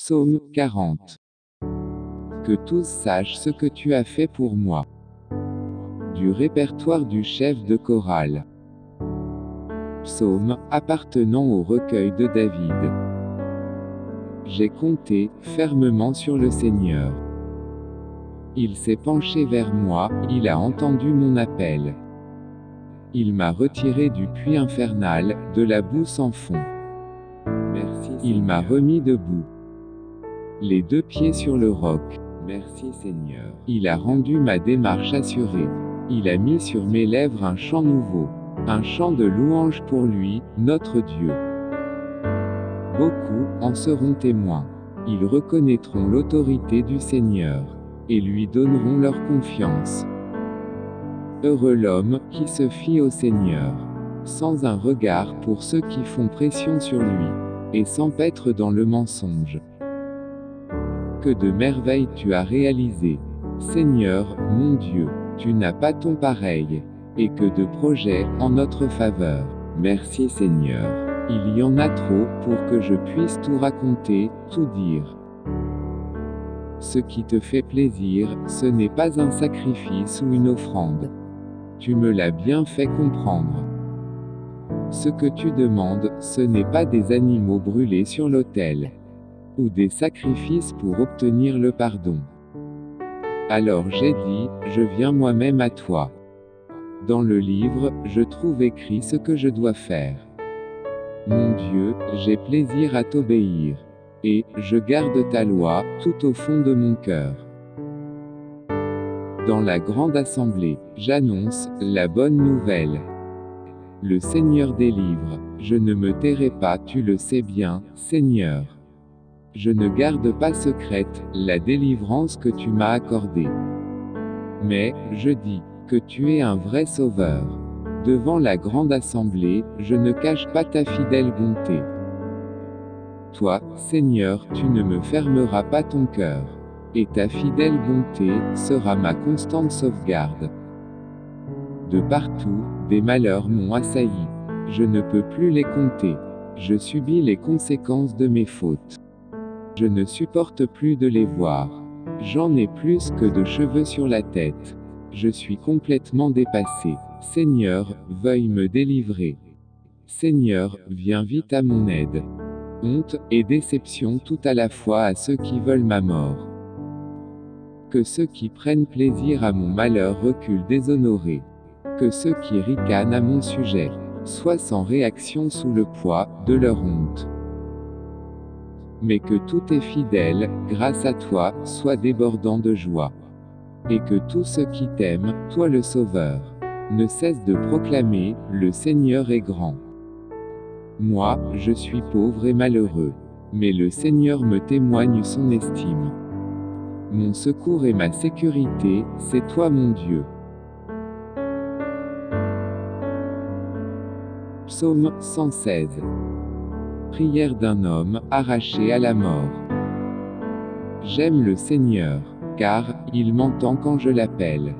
Psaume 40. Que tous sachent ce que tu as fait pour moi. Du répertoire du chef de chorale. Psaume, appartenant au recueil de David. J'ai compté fermement sur le Seigneur. Il s'est penché vers moi, il a entendu mon appel. Il m'a retiré du puits infernal, de la boue sans fond. Merci, il m'a remis debout. Les deux pieds sur le roc. Merci Seigneur. Il a rendu ma démarche assurée. Il a mis sur mes lèvres un chant nouveau. Un chant de louange pour lui, notre Dieu. Beaucoup en seront témoins. Ils reconnaîtront l'autorité du Seigneur. Et lui donneront leur confiance. Heureux l'homme qui se fie au Seigneur. Sans un regard pour ceux qui font pression sur lui. Et s'empêtrent dans le mensonge. Que de merveilles tu as réalisées. Seigneur, mon Dieu, tu n'as pas ton pareil. Et que de projets en notre faveur. Merci Seigneur. Il y en a trop pour que je puisse tout raconter, tout dire. Ce qui te fait plaisir, ce n'est pas un sacrifice ou une offrande. Tu me l'as bien fait comprendre. Ce que tu demandes, ce n'est pas des animaux brûlés sur l'autel. Ou des sacrifices pour obtenir le pardon. Alors j'ai dit, je viens moi-même à toi. Dans le livre, je trouve écrit ce que je dois faire. Mon Dieu, j'ai plaisir à t'obéir. Et, je garde ta loi, tout au fond de mon cœur. Dans la grande assemblée, j'annonce la bonne nouvelle. Le Seigneur délivre, je ne me tairai pas, tu le sais bien, Seigneur. Je ne garde pas secrète la délivrance que tu m'as accordée. Mais, je dis, que tu es un vrai sauveur. Devant la grande assemblée, je ne cache pas ta fidèle bonté. Toi, Seigneur, tu ne me fermeras pas ton cœur. Et ta fidèle bonté sera ma constante sauvegarde. De partout, des malheurs m'ont assailli. Je ne peux plus les compter. Je subis les conséquences de mes fautes. Je ne supporte plus de les voir. J'en ai plus que de cheveux sur la tête. Je suis complètement dépassé. Seigneur, veuille me délivrer. Seigneur, viens vite à mon aide. Honte et déception tout à la fois à ceux qui veulent ma mort. Que ceux qui prennent plaisir à mon malheur reculent déshonorés. Que ceux qui ricanent à mon sujet soient sans réaction sous le poids de leur honte. Mais que tout est fidèle, grâce à toi, soit débordant de joie. Et que tous ceux qui t'aiment, toi le Sauveur, ne cessent de proclamer, le Seigneur est grand. Moi, je suis pauvre et malheureux. Mais le Seigneur me témoigne son estime. Mon secours et ma sécurité, c'est toi mon Dieu. Psaume 116. Prière d'un homme, arraché à la mort. J'aime le Seigneur, car, il m'entend quand je l'appelle.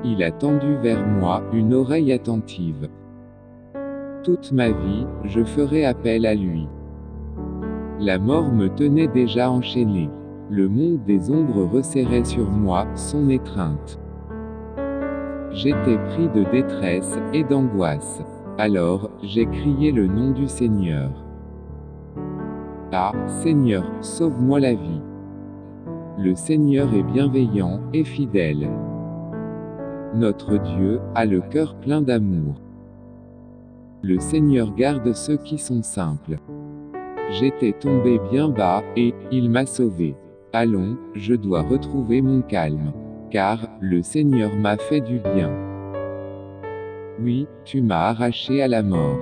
Il a tendu vers moi, une oreille attentive. Toute ma vie, je ferai appel à lui. La mort me tenait déjà enchaîné. Le monde des ombres resserrait sur moi, son étreinte. J'étais pris de détresse, et d'angoisse. Alors, j'ai crié le nom du Seigneur. Ah, Seigneur, sauve-moi la vie. Le Seigneur est bienveillant, et fidèle. Notre Dieu a le cœur plein d'amour. Le Seigneur garde ceux qui sont simples. J'étais tombé bien bas, et il m'a sauvé. Allons, je dois retrouver mon calme. Car, le Seigneur m'a fait du bien. Oui, tu m'as arraché à la mort.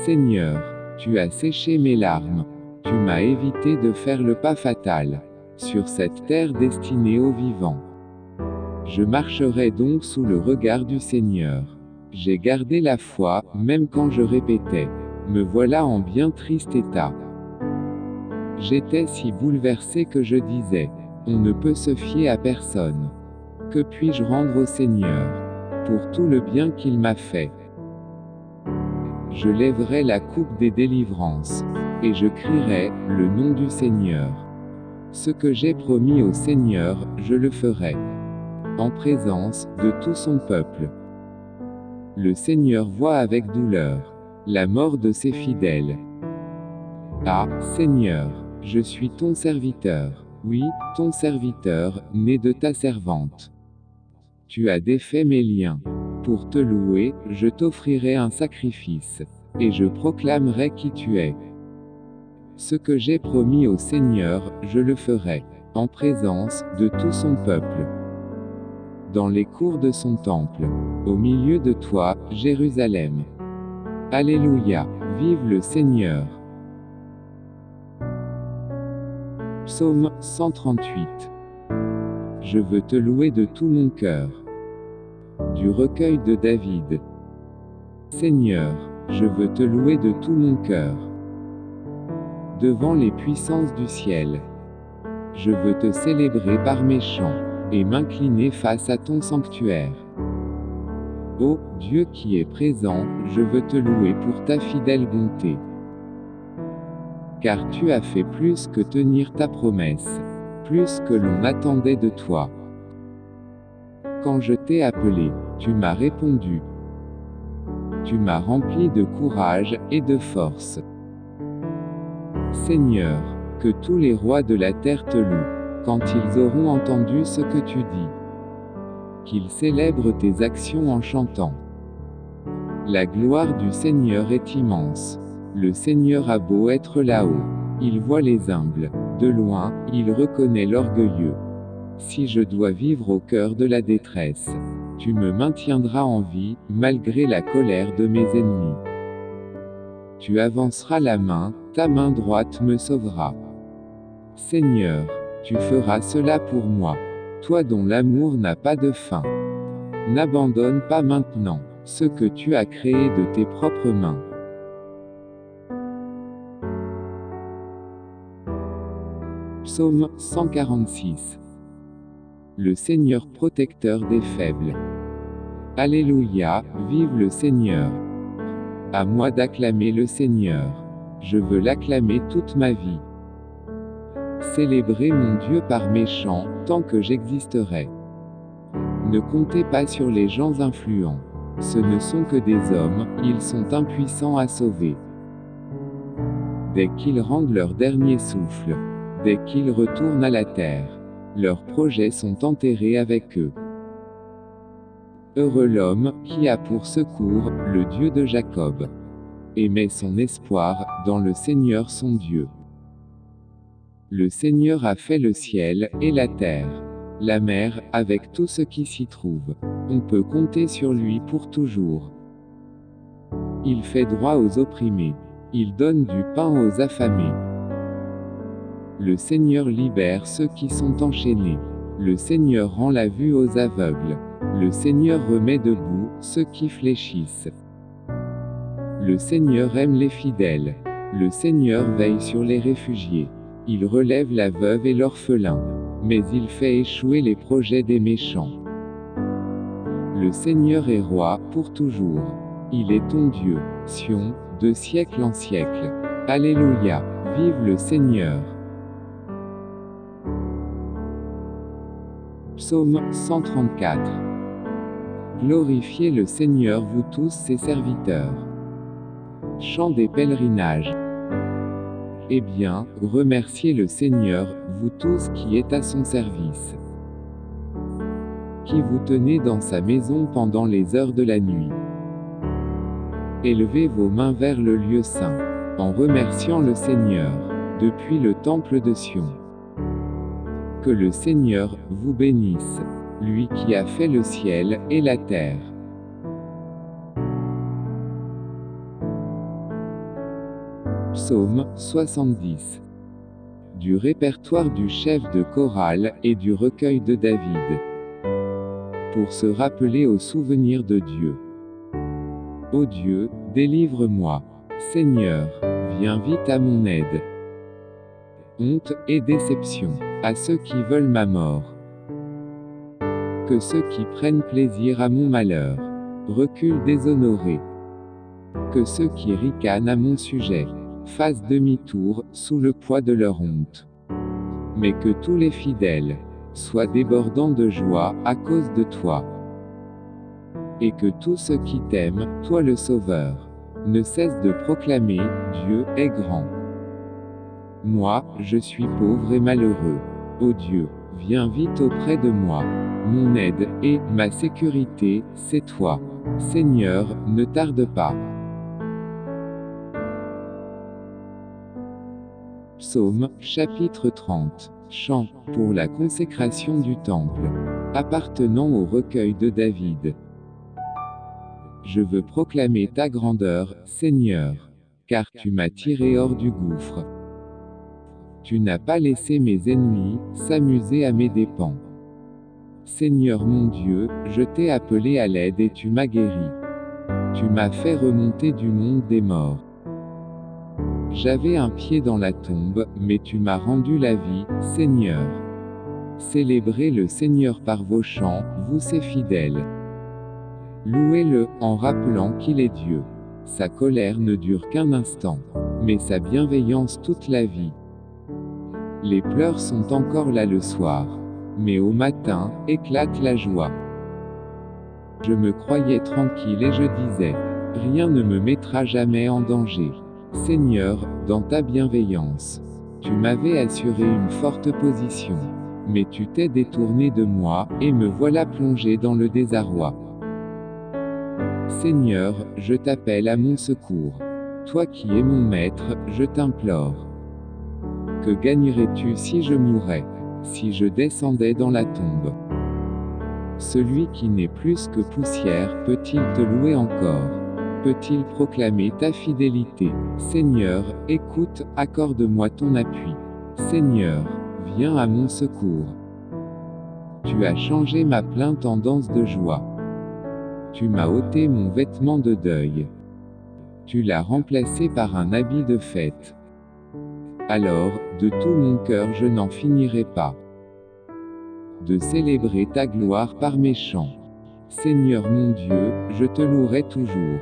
Seigneur, tu as séché mes larmes. Tu m'as évité de faire le pas fatal. Sur cette terre destinée aux vivants. Je marcherai donc sous le regard du Seigneur. J'ai gardé la foi, même quand je répétais. Me voilà en bien triste état. J'étais si bouleversé que je disais. On ne peut se fier à personne. Que puis-je rendre au Seigneur pour tout le bien qu'il m'a fait? Je lèverai la coupe des délivrances. et je crierai le nom du Seigneur. Ce que j'ai promis au Seigneur, je le ferai, en présence de tout son peuple. Le Seigneur voit avec douleur la mort de ses fidèles. Ah, Seigneur, je suis ton serviteur, oui, ton serviteur, né de ta servante. Tu as défait mes liens. Pour te louer, je t'offrirai un sacrifice, et je proclamerai qui tu es. Ce que j'ai promis au Seigneur, je le ferai, en présence de tout son peuple. Dans les cours de son temple, au milieu de toi, Jérusalem. Alléluia, vive le Seigneur. Psaume 138. Je veux te louer de tout mon cœur. Du recueil de David. Seigneur, je veux te louer de tout mon cœur. Devant les puissances du ciel. Je veux te célébrer par mes chants, et m'incliner face à ton sanctuaire. Ô Dieu qui est présent, je veux te louer pour ta fidèle bonté. Car tu as fait plus que tenir ta promesse, plus que l'on attendait de toi. Quand je t'ai appelé, tu m'as répondu. Tu m'as rempli de courage et de force. Seigneur, que tous les rois de la terre te louent, quand ils auront entendu ce que tu dis. Qu'ils célèbrent tes actions en chantant. La gloire du Seigneur est immense. Le Seigneur a beau être là-haut, il voit les humbles. De loin, il reconnaît l'orgueilleux. Si je dois vivre au cœur de la détresse, tu me maintiendras en vie, malgré la colère de mes ennemis. Tu avanceras la main, ta main droite me sauvera. Seigneur, tu feras cela pour moi. Toi dont l'amour n'a pas de fin. N'abandonne pas maintenant ce que tu as créé de tes propres mains. Psaume 146. Le Seigneur protecteur des faibles. Alléluia, vive le Seigneur. À moi d'acclamer le Seigneur. Je veux l'acclamer toute ma vie. Célébrez mon Dieu par mes chants, tant que j'existerai. Ne comptez pas sur les gens influents. Ce ne sont que des hommes, ils sont impuissants à sauver. Dès qu'ils rendent leur dernier souffle, dès qu'ils retournent à la terre, leurs projets sont enterrés avec eux. Heureux l'homme, qui a pour secours, le Dieu de Jacob. Et met son espoir, dans le Seigneur son Dieu. Le Seigneur a fait le ciel, et la terre. La mer, avec tout ce qui s'y trouve. On peut compter sur lui pour toujours. Il fait droit aux opprimés. Il donne du pain aux affamés. Le Seigneur libère ceux qui sont enchaînés. Le Seigneur rend la vue aux aveugles. Le Seigneur remet debout ceux qui fléchissent. Le Seigneur aime les fidèles. Le Seigneur veille sur les réfugiés. Il relève la veuve et l'orphelin. Mais il fait échouer les projets des méchants. Le Seigneur est roi, pour toujours. Il est ton Dieu, Sion, de siècle en siècle. Alléluia, vive le Seigneur. Psaume 134. Glorifiez le Seigneur vous tous ses serviteurs. Chant des pèlerinages. Eh bien, remerciez le Seigneur, vous tous qui êtes à son service. Qui vous tenez dans sa maison pendant les heures de la nuit. Élevez vos mains vers le lieu saint, en remerciant le Seigneur, depuis le temple de Sion. Que le Seigneur vous bénisse, lui qui a fait le ciel et la terre. Psaume 70. Du répertoire du chef de chorale et du recueil de David. Pour se rappeler au souvenir de Dieu. Ô Dieu, délivre-moi. Seigneur, viens vite à mon aide. Honte et déception à ceux qui veulent ma mort. Que ceux qui prennent plaisir à mon malheur reculent déshonorés. Que ceux qui ricanent à mon sujet fassent demi-tour, sous le poids de leur honte. Mais que tous les fidèles soient débordants de joie, à cause de toi. Et que tous ceux qui t'aiment, toi le Sauveur, ne cessent de proclamer, Dieu est grand. Moi, je suis pauvre et malheureux. Ô Dieu, viens vite auprès de moi. Mon aide, et ma sécurité, c'est toi. Seigneur, ne tarde pas. Psaume, chapitre 30. Chant, pour la consécration du temple. Appartenant au recueil de David. Je veux proclamer ta grandeur, Seigneur. Car tu m'as tiré hors du gouffre. Tu n'as pas laissé mes ennemis s'amuser à mes dépens. Seigneur mon Dieu, je t'ai appelé à l'aide et tu m'as guéri. Tu m'as fait remonter du monde des morts. J'avais un pied dans la tombe, mais tu m'as rendu la vie, Seigneur. Célébrez le Seigneur par vos chants, vous ses fidèles. Louez-le, en rappelant qu'il est Dieu. Sa colère ne dure qu'un instant, mais sa bienveillance toute la vie. Les pleurs sont encore là le soir, mais au matin, éclate la joie. Je me croyais tranquille et je disais, rien ne me mettra jamais en danger. Seigneur, dans ta bienveillance, tu m'avais assuré une forte position. Mais tu t'es détourné de moi, et me voilà plongé dans le désarroi. Seigneur, je t'appelle à mon secours. Toi qui es mon maître, je t'implore. Que gagnerais-tu si je mourais? Si je descendais dans la tombe? Celui qui n'est plus que poussière, peut-il te louer encore? Peut-il proclamer ta fidélité? Seigneur, écoute, accorde-moi ton appui. Seigneur, viens à mon secours. Tu as changé ma plainte en danse de joie. Tu m'as ôté mon vêtement de deuil. Tu l'as remplacé par un habit de fête. Alors, de tout mon cœur je n'en finirai pas de célébrer ta gloire par mes chants. Seigneur mon Dieu, je te louerai toujours.